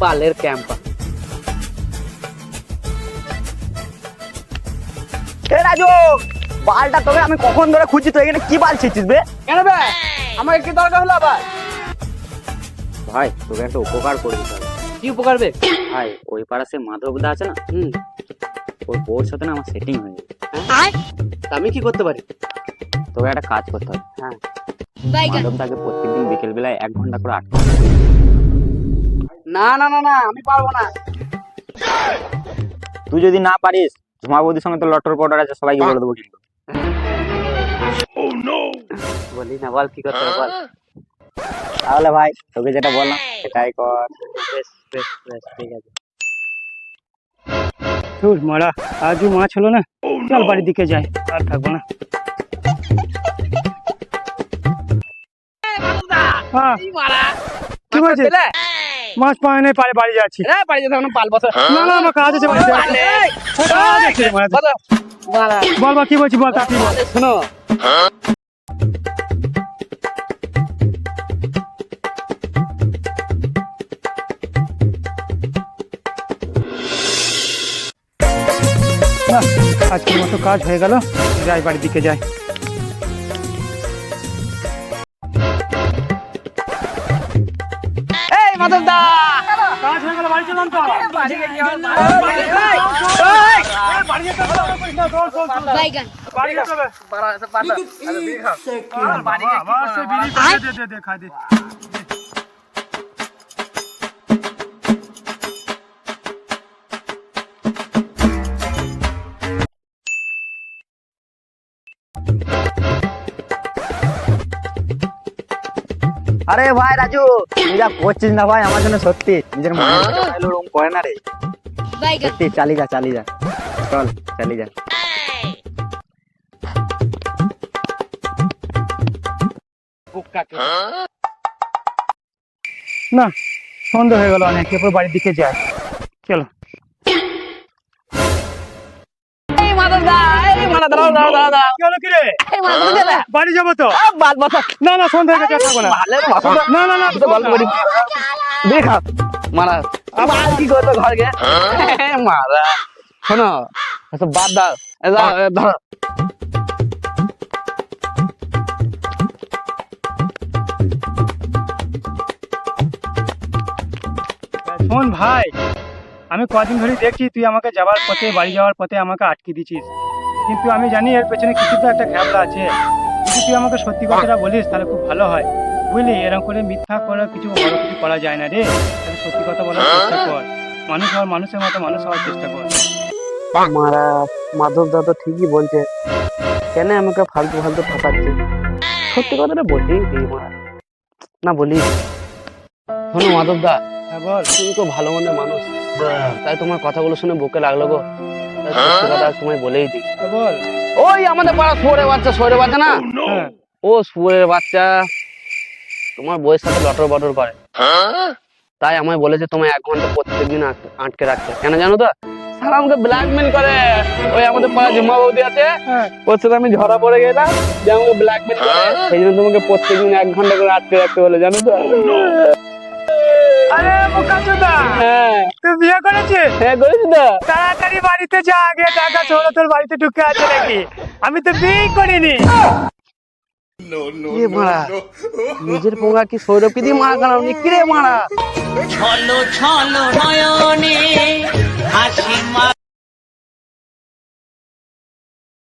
বালের ক্যাম্পার। এ রাজু, বালটা তোকে আমি কখন ধরে খুঁজছি, তুই এখানে কি বাল ছিঁচিস বে? কেন বে, আমার কি দরকার হলো আবার? ভাই তোকে একটা উপকার করে দিতে হবে। কি উপকার বে? ভাই ওই পাড়া সে মাধবদা আছে না, ওর বউর সাথে না আমার সেটিং হয়ে গেছে। তা আমি কি করতে পারি? তোকে একটা কাজ করতে হবে। হ্যাঁ, মাধবদাকে প্রত্যেকদিন বিকেল বেলায় 1 ঘন্টা করে আটকে। না না না না, আমি পারবো না। তুই যদি না পারিস, ঝুমা বৌদির সঙ্গে তো লটর পটর আছে, সবাইকে বলে দেবো কিন্তু। বলি না, বল কি করতে হবে বল। তাহলে ভাই তোকে যেটা বললাম সেটাই কর। বেশ বেশ বেশ, ঠিক আছে। ধুর মারা, আজও মাছ হলো না। চল বাড়ির দিকে যাই, আর থাকবো না। হ্যাঁ, কি বলছিস? মাছ পাওয়া নেই, পারে বাড়ি যাচ্ছি। বাড়ি যেতে হবে না, পাল বসা। না না, আমার কাজ আছে বাড়িতে। কাজ আছে, মারা। বল বা কি বলছি, বল তাড়াতাড়ি বল। শোনো, বাহ, আজকের মতো কাজ হয়ে গেল, যাই বাড়ির দিকে যাই। এই মাধব দা, কাজ হয়ে গেল, বাড়ি চললাম তো। বাড়ি গিয়ে কি হবে? বাড়ি যেতে হবে, বাড়ি যেতে হবে। আমার সে বিড়ি করে দে, দে, দে, খাই দে। আরে ভাই রাজু, তুই যা করছিস না ভাই, আমার জন্য সত্যি নিজের মনে ওরকম করে না রে। সত্যি চালিয়ে যা, চালিয়ে যা, চল চালিয়ে যা। না, সন্ধ্যা হয়ে গেল অনেক, এরপর বাড়ির দিকে যাই। চলো। এই মাধব দা, এই মাধব দাঁড়াও দাঁড়াও দাঁড়াও দাঁড়াও। কি হলো কি রে? এই মাধব দা যাবে? বাড়ি যাবো তো। বাল বসা। না না, সন্ধ্যা হয়ে গেছে, আর থাকবো না। বালের বসা। না না না, তো গল্প করি। দেখা মারা, বাল কি করতো ঘর গে? মারা, শোনো, এসব বাদ দাও। এই দাও, এই ধরো। শোন ভাই, আমি কদিন ধরে দেখছি তুই আমাকে যাওয়ার পথে, বাড়ি যাওয়ার পথে আমাকে আটকে দিছিস, কিন্তু আমি জানি এর পেছনে কিছু তো একটা ঘাবলা আছে। যদি তুই আমাকে সত্যি কথাটা বলিস তাহলে খুব ভালো হয়, বুঝলি? এরকম করে মিথ্যা করে কিছু বড় কিছু করা যায় না রে। তাহলে সত্যি কথা বলার চেষ্টা কর, মানুষ হওয়ার, মানুষের মতো মানুষ হওয়ার চেষ্টা কর। মারা, মাধব দা তো ঠিকই বলছে, কেন আমাকে ফালতু ফালতু ঠকাচ্ছে? সত্যি কথাটা বলছি মারা, না বলি। শোনো মাধব দা, হ্যাঁ বল। তুমি তো ভালো মনের মানুষ, তাই তোমার কথাগুলো শুনে বুকে লাগলো গো। তাই সত্যি কথা আজ তোমায় বলেই দিই। হ্যাঁ বল। ওই আমাদের পাড়া শুয়োরের বাচ্চা না, হ্যাঁ, ও শুয়োরের বাচ্চা তোমার বউয়ের সাথে লটর বটর করে। তাই আমায় বলেছে তোমায় 1 ঘন্টা প্রত্যেকদিন আটকে রাখতে। কেন জানো তো? সারা আমাকে ব্ল্যাকমেল করে। ওই আমাদের পাড়া ঝুমা বৌদি আছে, হ্যাঁ। ওর সাথে আমি ধরা পড়ে গেলাম যে আমাকে ব্ল্যাকমেল করে, সেই জন্য তোমাকে প্রত্যেকদিন 1 ঘন্টা করে আটকে রাখতে বলে, জানো তো? আরে বোকাচোদা, হ্যাঁ তুই বিয়ে করেছিস? হ্যাঁ করেছি তো। তাড়াতাড়ি বাড়িতে যা, আগে টাকা ছোড়ো, তোর বাড়িতে ঢুকে আছে নাকি? আমি তো বিয়ে করিনি। এ মারা, নিজের পোঙা কি সৌরভকে দিয়ে মারা কারণ কি রে মারা? ছলো ছলো নয়নে